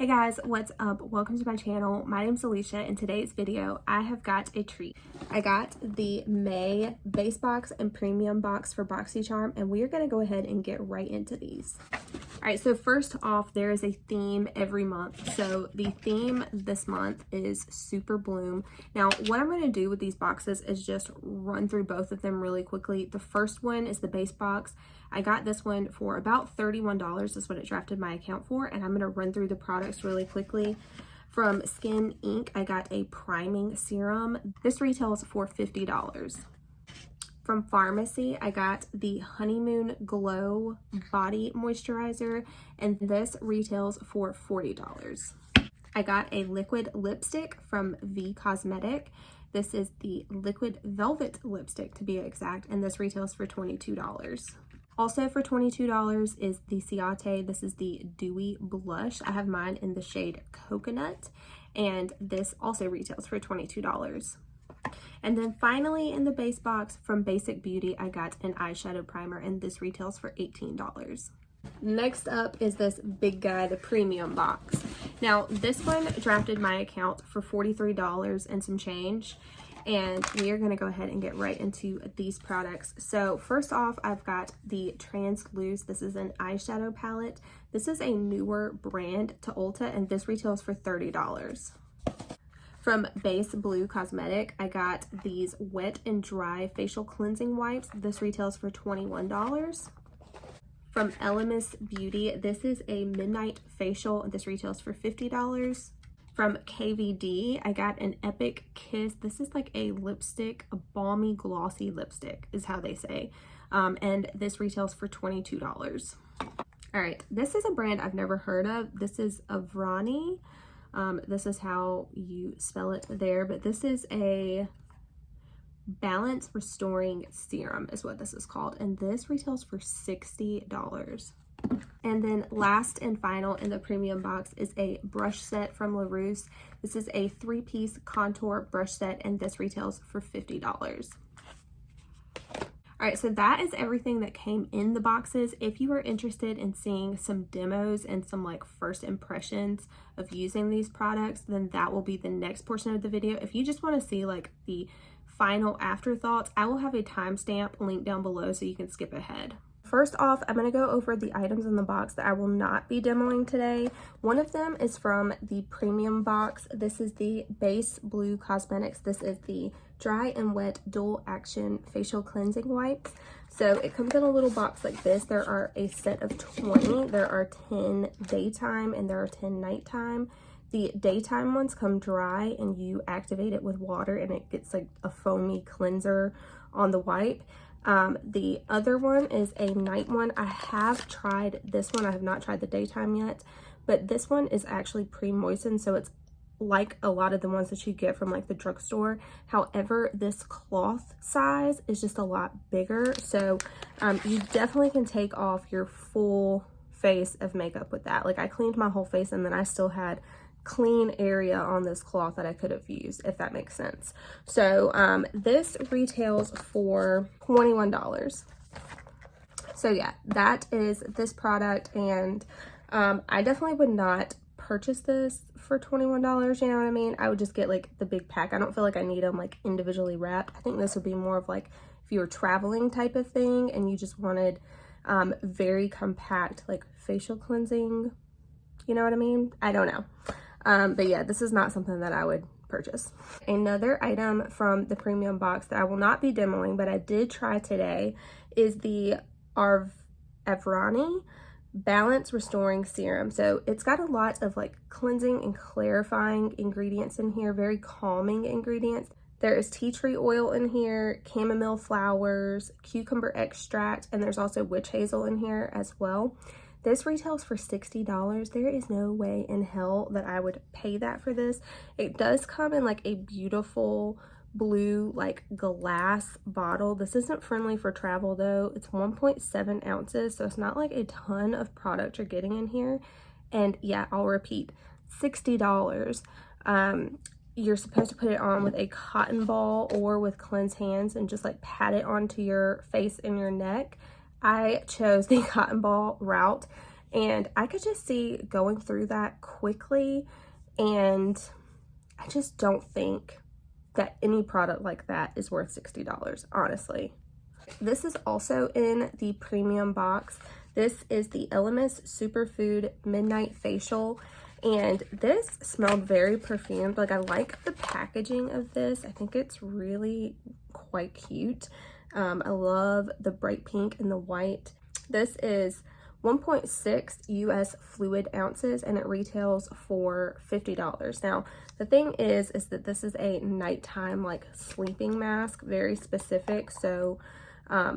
Hey guys, what's up? Welcome to my channel. My name's Alicia. In today's video, I have got a treat. I got the May base box and premium box for BoxyCharm, and we are going to go ahead and get right into these. All right, so first off, there is a theme every month. So the theme this month is Super Bloom. Now, what I'm going to do with these boxes is just run through both of them really quickly. The first one is the base box. I got this one for about $31 is what it drafted my account for, and I'm going to run through the products really quickly. From Skin Inc, I got a priming serum. This retails for $50. From Pharmacy, I got the Honeymoon Glow Body Moisturizer, and this retails for $40. I got a liquid lipstick from V Cosmetic. This is the Liquid Velvet Lipstick to be exact, and this retails for $22. Also for $22 is the Ciate. This is the Dewy Blush. I have mine in the shade Coconut, and this also retails for $22. And then finally in the base box from Basic Beauty, I got an eyeshadow primer, and this retails for $18. Next up is this big guy, the premium box. Now this one drafted my account for $43 and some change. And we are going to go ahead and get right into these products. So first off, I've got the Tresluce. This is an eyeshadow palette. This is a newer brand to Ulta, and this retails for $30. From Base Blue Cosmetic, I got these wet and dry facial cleansing wipes. This retails for $21. From illamis Beauty, this is a midnight facial. This retails for $50. From KVD, I got an Epic Kiss. This is like a lipstick, a balmy glossy lipstick is how they say. And this retails for $22. All right, this is a brand I've never heard of. This is Everani. This is how you spell it there, but this is a balance restoring serum is what this is called. And this retails for $60. And then last and final in the premium box is a brush set from LaRousse. This is a 3-piece contour brush set, and this retails for $50. All right, so that is everything that came in the boxes. If you are interested in seeing some demos and some like first impressions of using these products, then that will be the next portion of the video. If you just want to see like the final afterthoughts, I will have a timestamp linked down below so you can skip ahead. First off, I'm going to go over the items in the box that I will not be demoing today. One of them is from the premium box. This is the Base Blue Cosmetics. This is the Dry and Wet Dual Action Facial Cleansing Wipes. So it comes in a little box like this. There are a set of 20. There are 10 daytime and there are 10 nighttime. The daytime ones come dry and you activate it with water and it gets like a foamy cleanser on the wipe. The other one is a night one. I have tried this one. I have not tried the daytime yet, but this one is actually pre-moistened, so it's like a lot of the ones that you get from like the drugstore. However, this cloth size is just a lot bigger, so you definitely can take off your full face of makeup with that. Like I cleaned my whole face and then I still had clean area on this cloth that I could have used, if that makes sense. So this retails for $21. So yeah, that is this product, and I definitely would not purchase this for $21, you know what I mean? I would just get like the big pack. I don't feel like I need them like individually wrapped. I think this would be more of like if you were traveling type of thing and you just wanted very compact like facial cleansing, you know what I mean? I don't know. But yeah, this is not something that I would purchase. Another item from the premium box that I will not be demoing, but I did try today, is the Everani Balance Restoring Serum. So it's got a lot of like cleansing and clarifying ingredients in here, very calming ingredients. There is tea tree oil in here, chamomile flowers, cucumber extract, and there's also witch hazel in here as well. This retails for $60. There is no way in hell that I would pay that for this. It does come in like a beautiful blue like glass bottle. This isn't friendly for travel though. It's 1.7 ounces, so it's not like a ton of product you're getting in here. And yeah, I'll repeat, $60. You're supposed to put it on with a cotton ball or with cleansed hands and just like pat it onto your face and your neck. I chose the cotton ball route, And I could just see going through that quickly, and I just don't think that any product like that is worth $60, honestly. This is also in the premium box. This is the Illamis Superfood Midnight Facial, and this smelled very perfumed. Like, I like the packaging of this. I think it's really quite cute. I love the bright pink and the white. This is 1.6 US fluid ounces, and it retails for $50. Now, the thing is that this is a nighttime, like, sleeping mask, very specific. So, I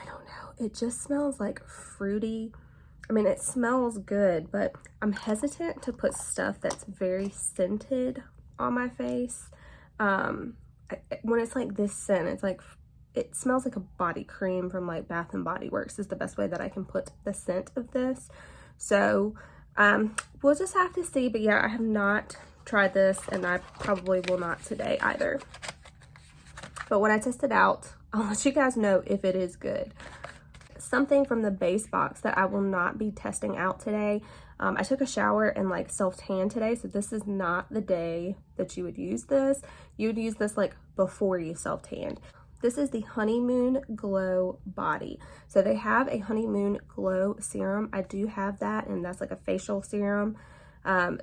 don't know. It just smells like fruity. I mean, it smells good, but I'm hesitant to put stuff that's very scented on my face. When it's like this scent, it's like, it smells like a body cream from like Bath and Body Works is the best way that I can put the scent of this. So we'll just have to see. But yeah, I have not tried this, and I probably will not today either. But when I test it out, I'll let you guys know if it is good. Something from the base box that I will not be testing out today. I took a shower and like self-tan today, so this is not the day that you would use this. You would use this like before you self-tanned. This is the Honeymoon Glow Body. So they have a Honeymoon Glow Serum. I do have that, and that's like a facial serum.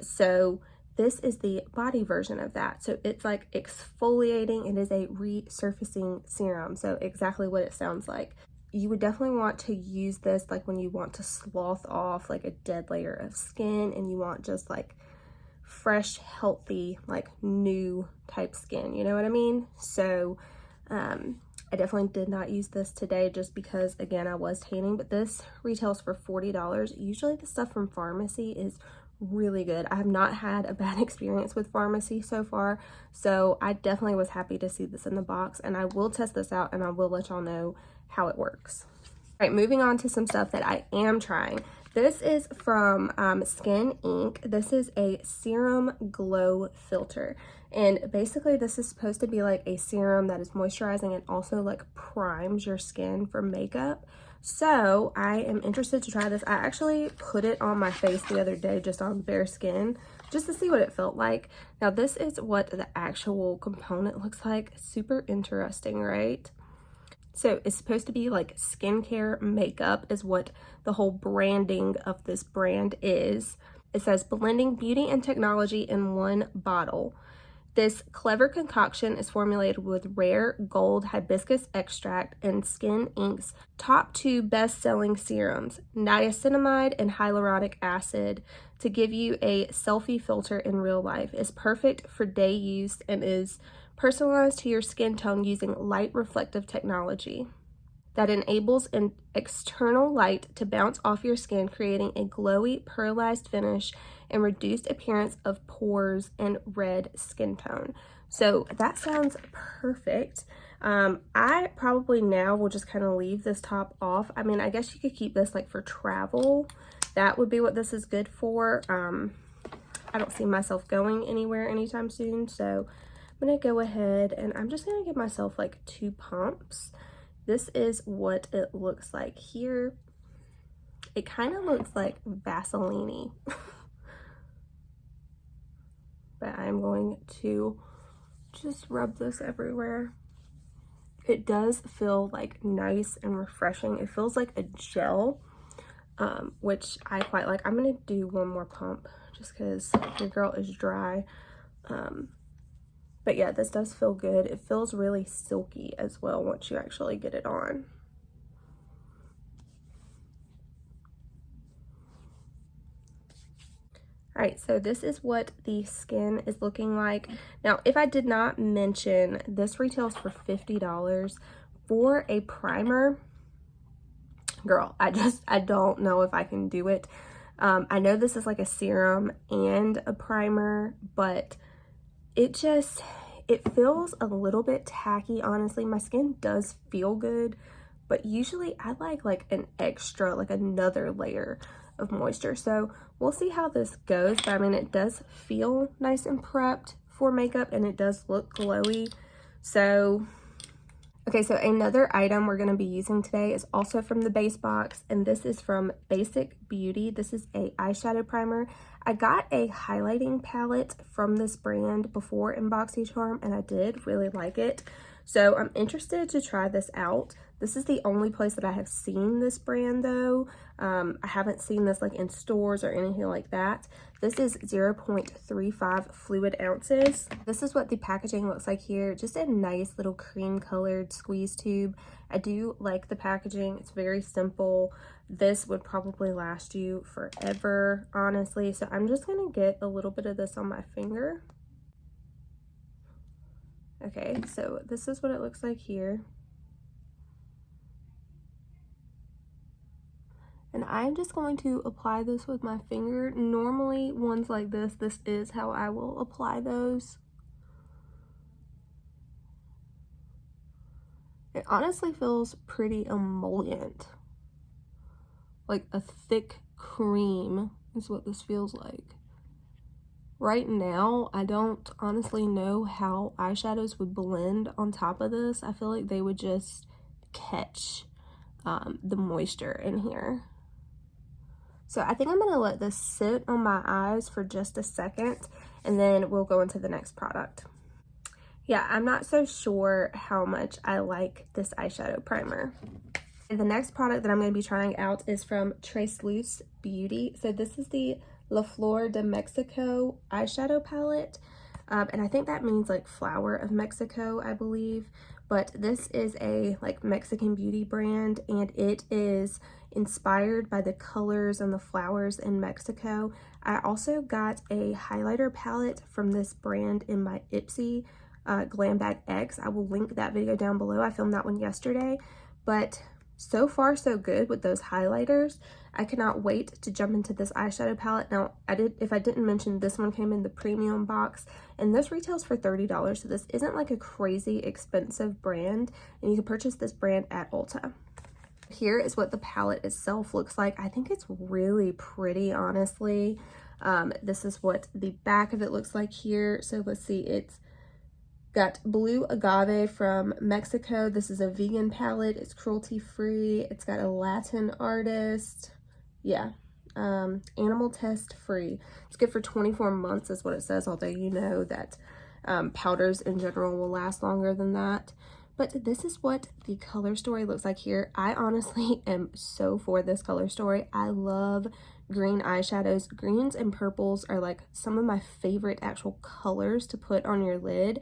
So this is the body version of that. So it's like exfoliating. It is a resurfacing serum. So exactly what it sounds like. You would definitely want to use this like when you want to slough off like a dead layer of skin, and you want just like fresh, healthy, like new type skin. You know what I mean? So I definitely did not use this today just because, again, I was tanning, but this retails for $40. Usually the stuff from pharmacy is really good. I have not had a bad experience with pharmacy so far, so I definitely was happy to see this in the box, and I will test this out and I will let y'all know how it works. All right, moving on to some stuff that I am trying. This is from Skin Inc. This is a serum glow filter. And basically this is supposed to be like a serum that is moisturizing and also like primes your skin for makeup. So I am interested to try this. I actually put it on my face the other day just on bare skin just to see what it felt like. Now this is what the actual component looks like. Super interesting, right? So it's supposed to be like skincare makeup is what the whole branding of this brand is. It says blending beauty and technology in one bottle. This clever concoction is formulated with rare gold hibiscus extract and Skin Inc.'s top 2 best-selling serums, niacinamide and hyaluronic acid, to give you a selfie filter in real life. It's perfect for day use and is personalized to your skin tone using light reflective technology that enables an external light to bounce off your skin, creating a glowy, pearlized finish and reduced appearance of pores and red skin tone. So that sounds perfect. I probably now will just kind of leave this top off. I mean, I guess you could keep this like for travel. That would be what this is good for. I don't see myself going anywhere anytime soon, so I'm gonna go ahead and I'm just gonna give myself like 2 pumps. This is what it looks like here. It kind of looks like Vaseline-y. But I'm going to just rub this everywhere. It does feel like nice and refreshing. It feels like a gel, which I quite like. I'm gonna do one more pump just because your girl is dry. But yeah, this does feel good. It feels really silky as well once you actually get it on. All right, so this is what the skin is looking like. Now, if I did not mention, this retails for $50 for a primer. Girl, I don't know if I can do it. I know this is like a serum and a primer, but it feels a little bit tacky, honestly. My skin does feel good, but usually I like an extra, like another layer of moisture. So we'll see how this goes, but I mean, it does feel nice and prepped for makeup, and it does look glowy. So Okay, so another item we're going to be using today is also from the base box, and this is from Basic Beauty. This is a eyeshadow primer. I got a highlighting palette from this brand before in BoxyCharm, and I did really like it. So I'm interested to try this out. This is the only place that I have seen this brand though. I haven't seen this like in stores or anything like that. This is 0.35 fluid ounces. This is what the packaging looks like here. Just a nice little cream colored squeeze tube. I do like the packaging. It's very simple. This would probably last you forever, honestly. So I'm just gonna get a little bit of this on my finger. Okay, so this is what it looks like here. And I'm just going to apply this with my finger. Normally, ones like this is how I will apply those. It honestly feels pretty emollient. Like a thick cream is what this feels like. Right now, I don't honestly know how eyeshadows would blend on top of this. I feel like they would just catch the moisture in here. So I think I'm gonna let this sit on my eyes for just a second, and then we'll go into the next product. Yeah, I'm not so sure how much I like this eyeshadow primer. And the next product that I'm going to be trying out is from Tresluce Beauty. So this is the La Flor de Mexico eyeshadow palette. And I think that means like flower of Mexico, I believe. But this is a like Mexican beauty brand, and it is inspired by the colors and the flowers in Mexico. I also got a highlighter palette from this brand in May Ipsy Glam Bag X. I will link that video down below. I filmed that one yesterday, but so far so good with those highlighters. I cannot wait to jump into this eyeshadow palette. Now, if I didn't mention, this one came in the premium box, and this retails for $30, so this isn't like a crazy expensive brand, and you can purchase this brand at Ulta. Here is what the palette itself looks like. I think it's really pretty, honestly. This is what the back of it looks like here. So let's see, it's got blue agave from Mexico. This is a vegan palette. It's cruelty free. It's got a Latin artist. Yeah, animal test free. It's good for 24 months is what it says, although you know that powders in general will last longer than that. But this is what the color story looks like here. I honestly am so for this color story. I love green eyeshadows. Greens and purples are like some of my favorite actual colors to put on your lid.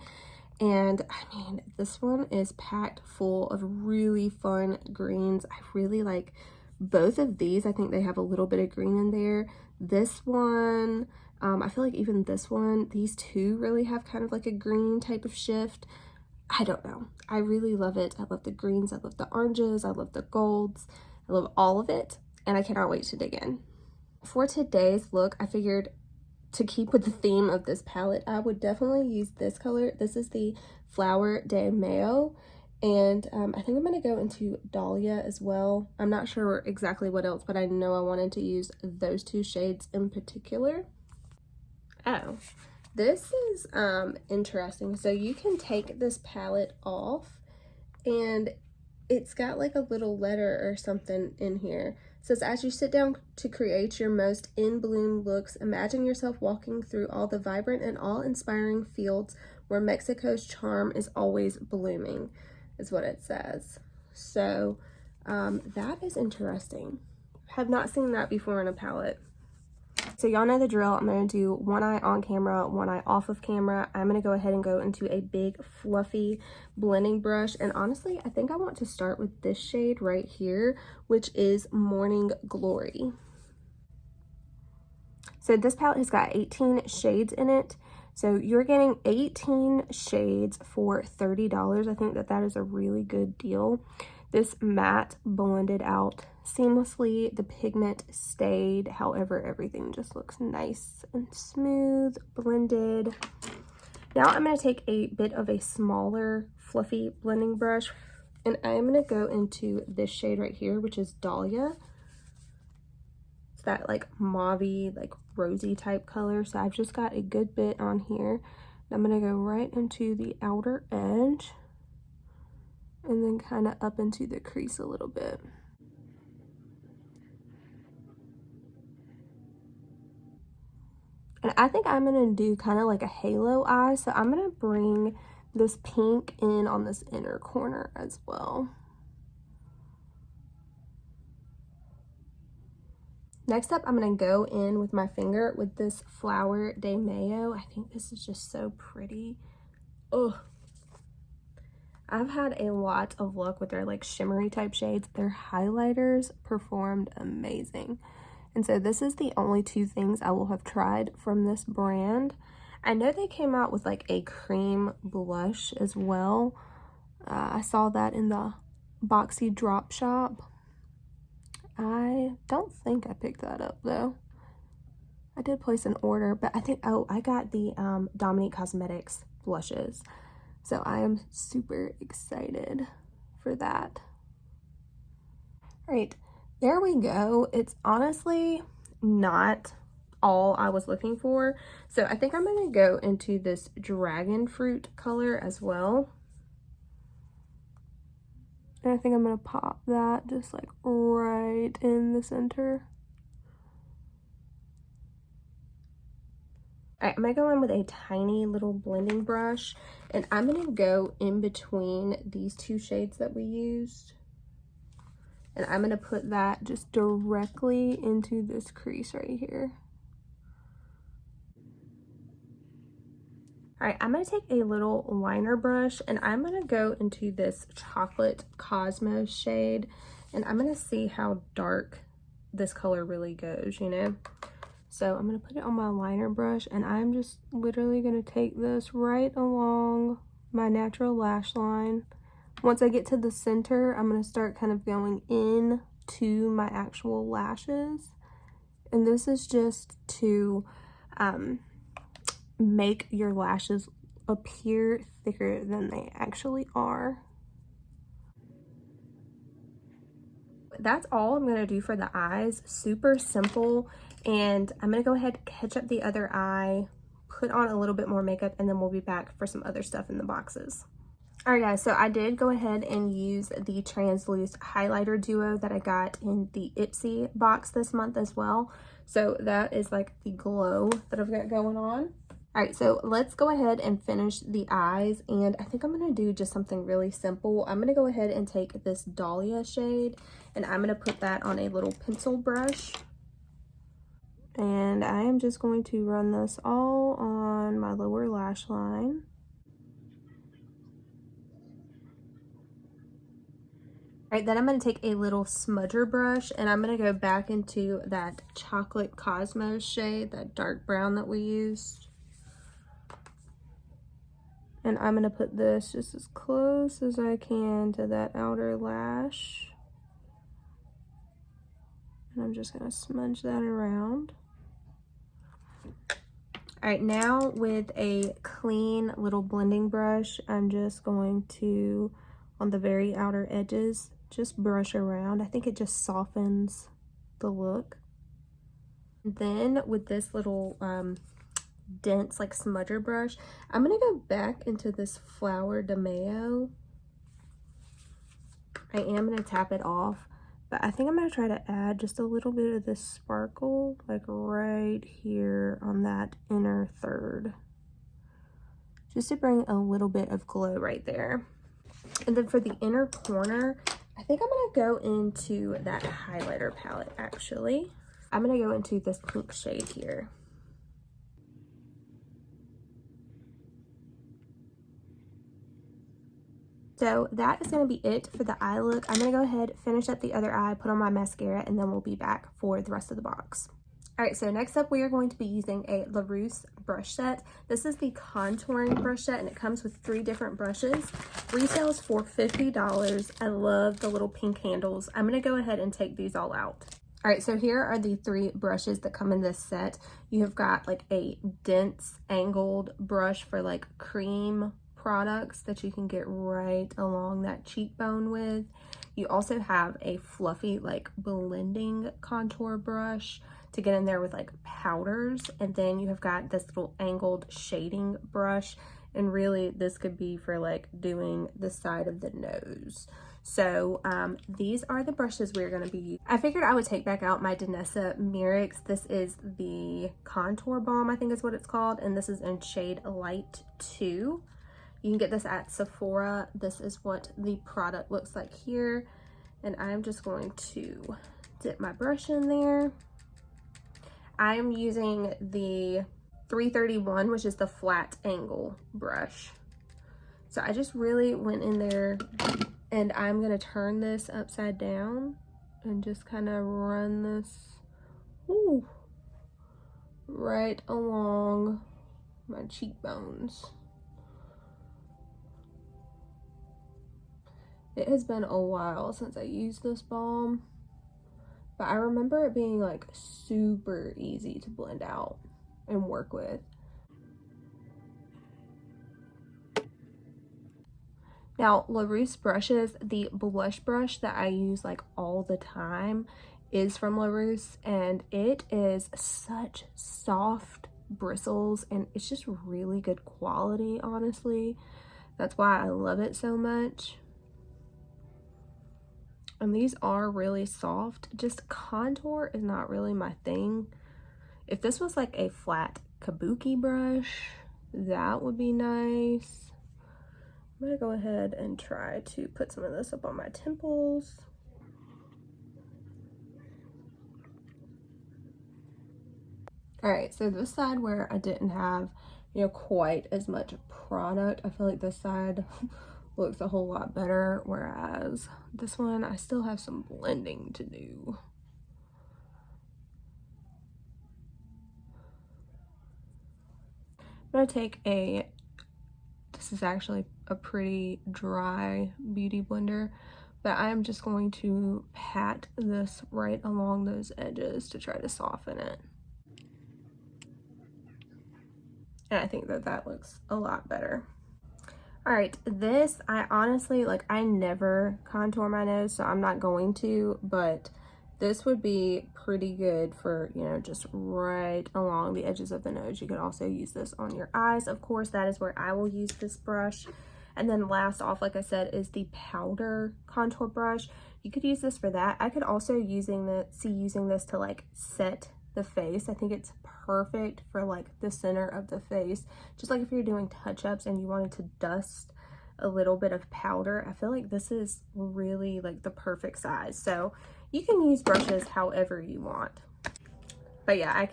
And I mean, this one is packed full of really fun greens. I really like both of these. I think they have a little bit of green in there. This one, I feel like even this one, these two really have kind of like a green type of shift. I don't know. I really love it. I love the greens. I love the oranges. I love the golds. I love all of it. And I cannot wait to dig in. For today's look, I figured to keep with the theme of this palette, I would definitely use this color. This is the Flower de Mayo, and I think I'm going to go into Dahlia as well. I'm not sure exactly what else, but I know I wanted to use those two shades in particular. Oh, this is interesting. So you can take this palette off, and it's got like a little letter or something in here. It says, as you sit down to create your most in bloom looks, imagine yourself walking through all the vibrant and awe-inspiring fields where Mexico's charm is always blooming, is what it says. So that is interesting. Have not seen that before in a palette. So y'all know the drill. I'm going to do one eye on camera, one eye off of camera. I'm going to go ahead and go into a big fluffy blending brush. And honestly, I think I want to start with this shade right here, which is Morning Glory. So this palette has got 18 shades in it. So you're getting 18 shades for $30. I think that is a really good deal. This matte blended out seamlessly. The pigment stayed. However, everything just looks nice and smooth, blended. Now I'm going to take a bit of a smaller fluffy blending brush, and I'm going to go into this shade right here, which is Dahlia. It's that like mauve-y, like rosy type color. So I've just got a good bit on here. I'm going to go right into the outer edge. and then kind of up into the crease a little bit. And I think I'm gonna do kind of like a halo eye, so I'm gonna bring this pink in on this inner corner as well. Next up, I'm gonna go in with my finger with this Flower de Mayo. I think this is just so pretty. Oh, I've had a lot of luck with their like shimmery type shades. Their highlighters performed amazing. And so this is the only two things I will have tried from this brand. I know they came out with like a cream blush as well. I saw that in the Boxy drop shop. I don't think I picked that up though. I did place an order, but I think, oh, I got the Dominique Cosmetics blushes. So I am super excited for that. All right, there we go. It's honestly not all I was looking for. So I think I'm gonna go into this dragon fruit color as well. And I think I'm gonna pop that just like right in the center. All right, I'm gonna go in with a tiny little blending brush, and I'm gonna go in between these two shades that we used. And I'm gonna put that just directly into this crease right here. All right, I'm gonna take a little liner brush and I'm gonna go into this chocolate Cosmos shade, and I'm gonna see how dark this color really goes, you know? So I'm gonna put it on my liner brush, and I'm just literally gonna take this right along my natural lash line. Once I get to the center, I'm gonna start kind of going in to my actual lashes. And this is just to make your lashes appear thicker than they actually are. That's all I'm gonna do for the eyes. Super simple. And I'm gonna go ahead and catch up the other eye, put on a little bit more makeup, and then we'll be back for some other stuff in the boxes. All right, guys, so I did go ahead and use the Tresluce highlighter duo that I got in the Ipsy box this month as well. So that is like the glow that I've got going on. All right, so let's go ahead and finish the eyes, and I think I'm gonna do just something really simple. I'm gonna go ahead and take this Dahlia shade, and I'm gonna put that on a little pencil brush. And I am just going to run this all on my lower lash line. All right, then I'm going to take a little smudger brush, and I'm going to go back into that chocolate Cosmos shade, that dark brown that we used. And I'm going to put this just as close as I can to that outer lash. And I'm just going to smudge that around. All right, now with a clean little blending brush, I'm just going to, on the very outer edges, just brush around. I think it just softens the look. Then with this little dense like smudger brush, I'm gonna go back into this Flower de Mayo. I am gonna tap it off, but I think I'm gonna try to add just a little bit of this sparkle like right here on that inner third, just to bring a little bit of glow right there. And then for the inner corner, I think I'm gonna go into that highlighter palette actually. I'm gonna go into this pink shade here. So that is going to be it for the eye look. I'm going to go ahead, finish up the other eye, put on my mascara, and then we'll be back for the rest of the box. All right, so next up we are going to be using a Tresluce brush set. This is the contouring brush set, and it comes with 3 different brushes. Retails for $50. I love the little pink handles. I'm going to go ahead and take these all out. All right, so here are the 3 brushes that come in this set. You have got like a dense angled brush for like cream products that you can get right along that cheekbone with. You also have a fluffy like blending contour brush to get in there with like powders, and then you have got this little angled shading brush. And really this could be for like doing the side of the nose. So these are the brushes we're going to be using. I figured I would take back out my Danessa Myricks. This is the Contour Balm, I think is what it's called. And this is in shade Light 2. You can get this at Sephora. This is what the product looks like here. And I'm just going to dip my brush in there. I am using the 331, which is the flat angle brush. So I just really went in there, and I'm gonna turn this upside down and just kind of run this right along my cheekbones. It has been a while since I used this balm, but I remember it being like super easy to blend out and work with. Now, LaRousse brushes, the blush brush that I use like all the time is from LaRousse, and it is such soft bristles and it's just really good quality, honestly. That's why I love it so much. And these are really soft. Just contour is not really my thing. If this was like a flat kabuki brush, that would be nice. I'm gonna go ahead and try to put some of this up on my temples. All right, so this side where I didn't have, you know, quite as much product, I feel like this side looks a whole lot better, whereas this one, I still have some blending to do. I'm gonna take this is actually a pretty dry beauty blender, but I'm just going to pat this right along those edges to try to soften it. And I think that that looks a lot better. All right, this, I honestly, like, I never contour my nose, so I'm not going to, but this would be pretty good for, you know, just right along the edges of the nose. You could also use this on your eyes. Of course, that is where I will use this brush. And then last off, like I said, is the powder contour brush. You could use this for that. I could also using this to like set the face. I think it's perfect for like the center of the face. Just like if you're doing touch-ups and you wanted to dust a little bit of powder, I feel like this is really like the perfect size. So you can use brushes however you want. But yeah, I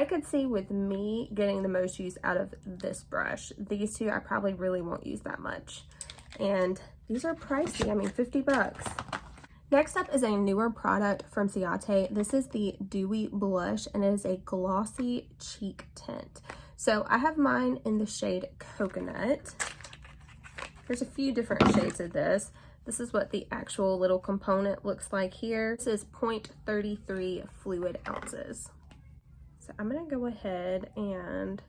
could see with me getting the most use out of this brush. These two, I probably really won't use that much. And these are pricey, I mean, 50 bucks. Next up is a newer product from Ciate. This is the Dewy Blush, and it is a glossy cheek tint. So I have mine in the shade Coconut. There's a few different shades of this. This is what the actual little component looks like here. This is 0.33 fluid ounces. So I'm gonna go ahead and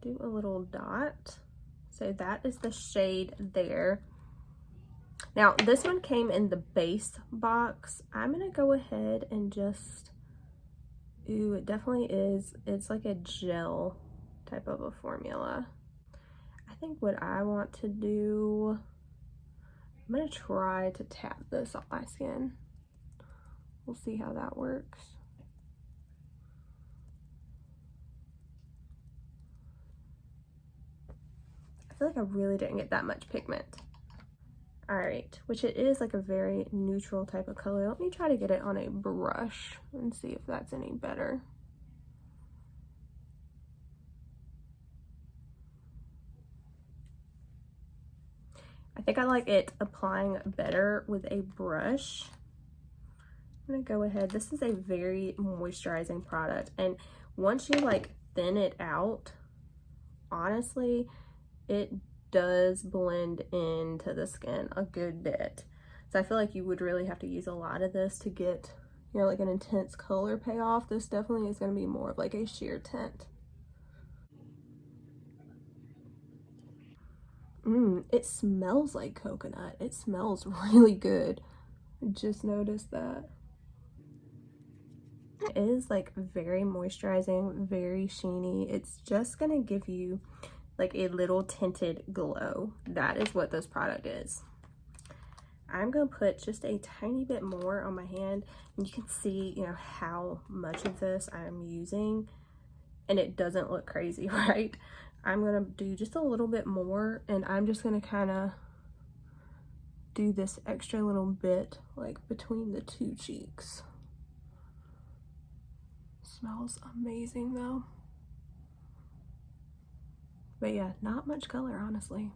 do a little dot. So that is the shade there. Now this one came in the base box. I'm gonna go ahead and just, ooh, it definitely is. It's like a gel type of a formula. I think what I want to do, I'm gonna try to tap this on my skin. We'll see how that works. I feel like I really didn't get that much pigment. All right, which it is like a very neutral type of color. Let me try to get it on a brush and see if that's any better. I think I like it applying better with a brush. I'm gonna go ahead. This is a very moisturizing product, and once you like thin it out, honestly, it does blend into the skin a good bit. So I feel like you would really have to use a lot of this to get, you know, like an intense color payoff. This definitely is going to be more of like a sheer tint. It smells like coconut. It smells really good. I just noticed that. It is like very moisturizing, very sheeny. It's just gonna give you like a little tinted glow. That is what this product is. I'm gonna put just a tiny bit more on my hand, and you can see, you know, how much of this I'm using, and it doesn't look crazy, right? I'm gonna do just a little bit more, and I'm just gonna kind of do this extra little bit like between the two cheeks. Smells amazing though. But yeah, not much color, honestly.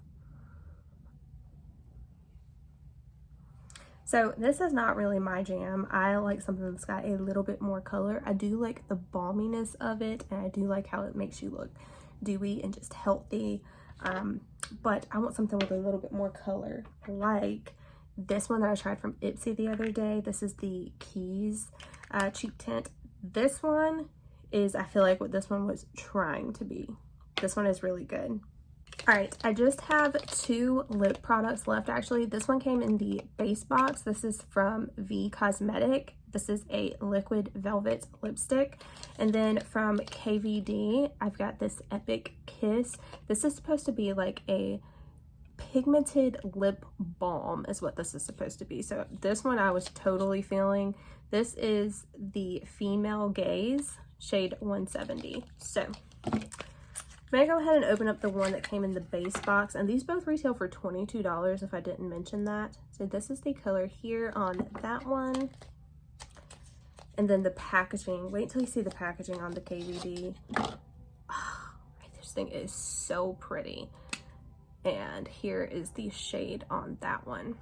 So this is not really my jam. I like something that's got a little bit more color. I do like the balminess of it, and I do like how it makes you look dewy and just healthy. But I want something with a little bit more color, like this one that I tried from Ipsy the other day. This is the Keys cheek tint. This one is, I feel like, what this one was trying to be. This one is really good. All right, I just have 2 lip products left actually. This one came in the base box. This is from V Cosmetic. This is a liquid velvet lipstick. And then from KVD, I've got this Epic Kiss. This is supposed to be like a pigmented lip balm is what this is supposed to be. So this one I was totally feeling. This is the Female Gaze, shade 170. So I'm gonna go ahead and open up the one that came in the base box, and these both retail for $22 if I didn't mention that. So this is the color here on that one. And then the packaging, wait till you see the packaging on the KVD. Oh, this thing is so pretty. And here is the shade on that one.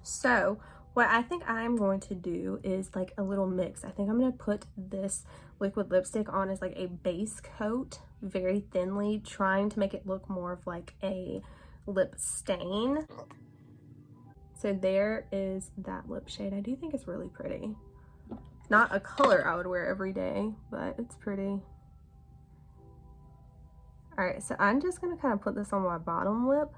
So what I think I'm going to do is like a little mix. I think I'm gonna put this liquid lipstick on as like a base coat, very thinly, trying to make it look more of like a lip stain. So there is that lip shade. I do think it's really pretty. Not a color I would wear every day, but it's pretty. All right, so I'm just gonna kind of put this on my bottom lip.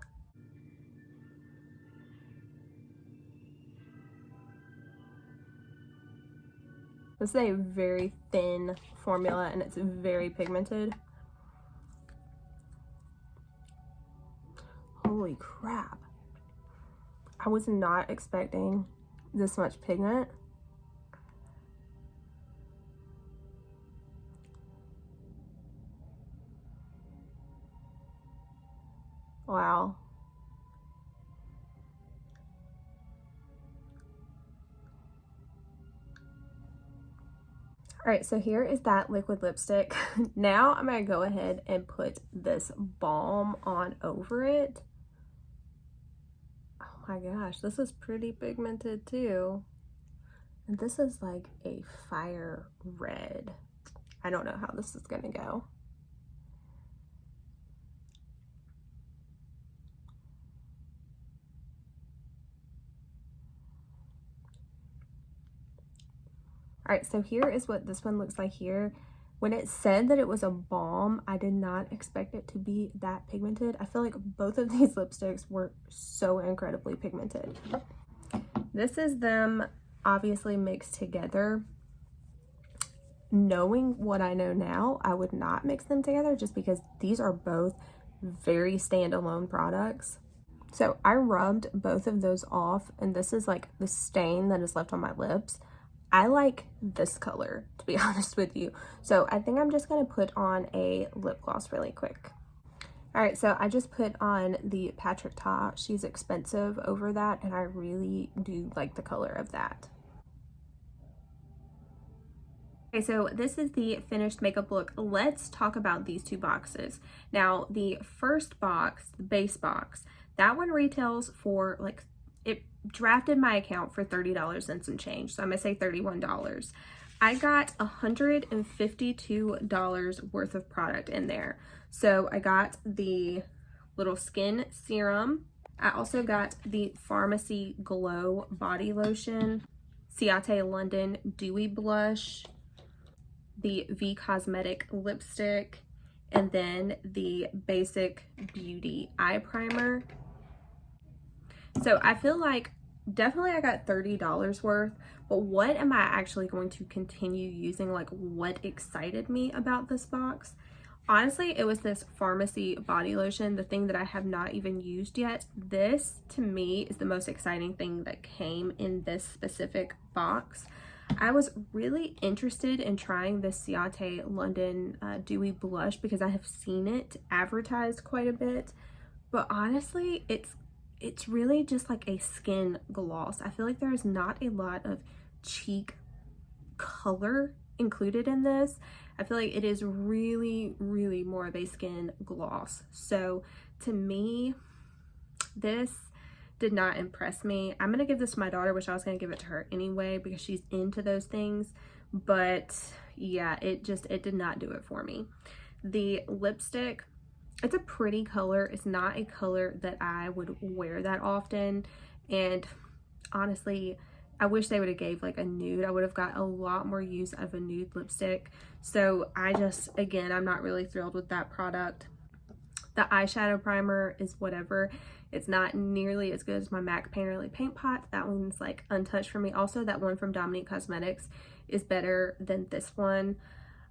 This is a very thin formula, and it's very pigmented. Holy crap. I was not expecting this much pigment. Wow. All right, so here is that liquid lipstick. Now I'm gonna go ahead and put this balm on over it. Oh my gosh, this is pretty pigmented too. And this is like a fire red. I don't know how this is gonna go. All right, so here is what this one looks like here. When it said that it was a balm, I did not expect it to be that pigmented. I feel like both of these lipsticks were so incredibly pigmented. This is them obviously mixed together. Knowing what I know now, I would not mix them together just because these are both very standalone products. So I rubbed both of those off, and this is like the stain that is left on my lips. I like this color, to be honest with you. So I think I'm just gonna put on a lip gloss really quick. All right, so I just put on the Patrick Ta. She's expensive over that, and I really do like the color of that. Okay, so this is the finished makeup look. Let's talk about these 2 boxes. Now, the first box, the base box, that one retails for like, it drafted my account for $30 and some change. So I'm gonna say $31. I got $152 worth of product in there. So I got the little skin serum. I also got the Pharmacy Glow body lotion, Ciate London dewy blush, the V Cosmetic lipstick, and then the Basic Beauty eye primer. So I feel like definitely I got $30 worth, but what am I actually going to continue using? Like, what excited me about this box? Honestly, it was this pharmacy body lotion, the thing that I have not even used yet. This, to me, is the most exciting thing that came in this specific box. I was really interested in trying this Ciate London Dewy Blush because I have seen it advertised quite a bit. But honestly, it's really just like a skin gloss. I feel like there's not a lot of cheek color included in this. I feel like it is really, really more of a skin gloss. So to me, this did not impress me. I'm gonna give this to my daughter, which I was gonna give it to her anyway because she's into those things. But yeah, it did not do it for me. The lipstick, it's a pretty color. It's not a color that I would wear that often. And honestly, I wish they would have gave like a nude. I would have got a lot more use of a nude lipstick. So again, I'm not really thrilled with that product. The eyeshadow primer is whatever. It's not nearly as good as my MAC Painterly Paint Pot. That one's like untouched for me. Also, that one from Dominique Cosmetics is better than this one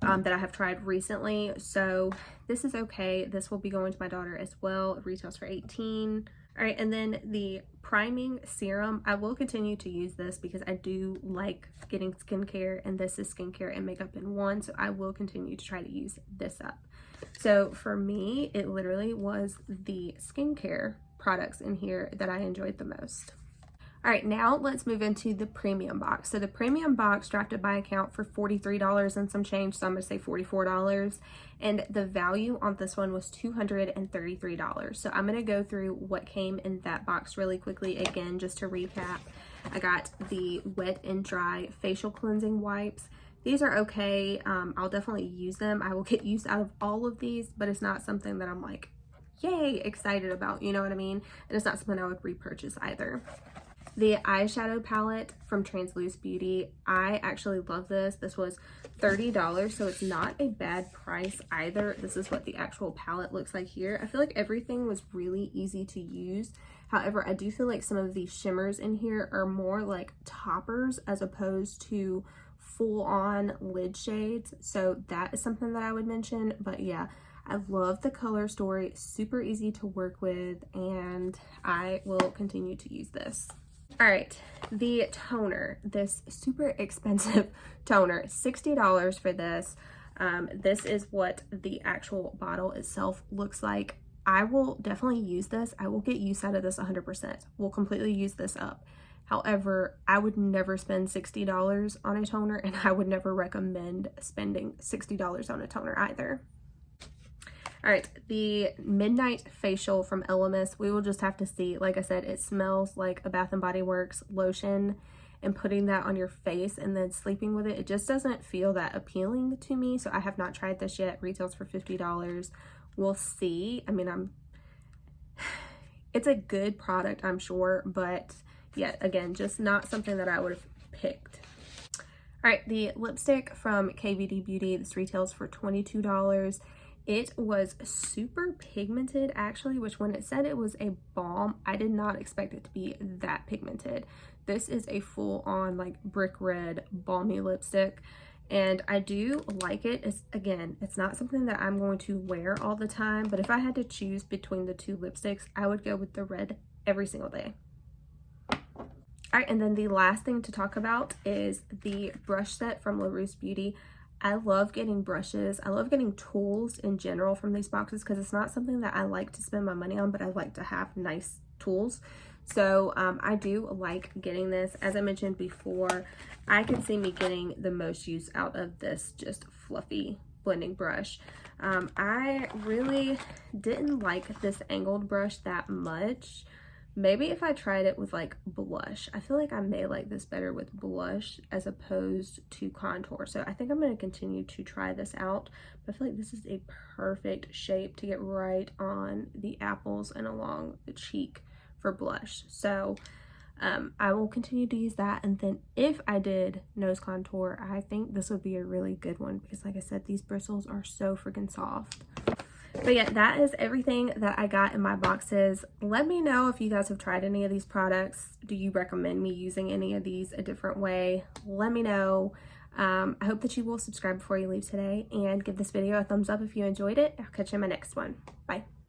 that I have tried recently. So this is okay. This will be going to my daughter as well. It retails for $18. All right, and then the priming serum, I will continue to use this because I do like getting skincare, and this is skincare and makeup in one, so I will continue to try to use this up. So for me, it literally was the skincare products in here that I enjoyed the most. All right, now let's move into the premium box. So the premium box drafted by account for $43 and some change, so I'm gonna say $44. And the value on this one was $233. So I'm gonna go through what came in that box really quickly. Again, just to recap, I got the wet and dry facial cleansing wipes. These are okay. I'll definitely use them. I will get use out of all of these, but it's not something that I'm like, yay, excited about, you know what I mean? And it's not something I would repurchase either. The eyeshadow palette from Tresluce Beauty, I actually love this. This was $30, so it's not a bad price either. This is what the actual palette looks like here. I feel like everything was really easy to use. However, I do feel like some of these shimmers in here are more like toppers as opposed to full-on lid shades. So that is something that I would mention. But yeah, I love the color story, super easy to work with, and I will continue to use this. All right, the toner, this super expensive toner, $60 for this. This is what the actual bottle itself looks like. I will definitely use this. I will get use out of this 100%. We'll completely use this up. However, I would never spend $60 on a toner, and I would never recommend spending $60 on a toner either. All right, the Midnight Facial from Illamis, we will just have to see. Like I said, it smells like a Bath & Body Works lotion, and putting that on your face and then sleeping with it, it just doesn't feel that appealing to me. So I have not tried this yet. Retails for $50. We'll see. I mean, it's a good product, I'm sure, but yet again, just not something that I would have picked. All right, the lipstick from KVD Beauty, this retails for $22. It was super pigmented actually, which when it said it was a balm, I did not expect it to be that pigmented. This is a full-on like brick red balmy lipstick, and I do like it. It's not something that I'm going to wear all the time, but if I had to choose between the two lipsticks, I would go with the red every single day. All right, and then the last thing to talk about is the brush set from LaRousse Beauty. I love getting brushes. I love getting tools in general from these boxes because it's not something that I like to spend my money on, but I like to have nice tools. So I do like getting this. As I mentioned before, I can see me getting the most use out of this just fluffy blending brush. I really didn't like this angled brush that much. Maybe if I tried it with like blush, I feel like I may like this better with blush as opposed to contour. So I think I'm going to continue to try this out. But I feel like this is a perfect shape to get right on the apples and along the cheek for blush. So I will continue to use that. And then if I did nose contour, I think this would be a really good one because like I said, these bristles are so freaking soft. But yeah, that is everything that I got in my boxes. Let me know if you guys have tried any of these products. Do you recommend me using any of these a different way? Let me know. I hope that you will subscribe before you leave today and give this video a thumbs up if you enjoyed it. I'll catch you in my next one. Bye.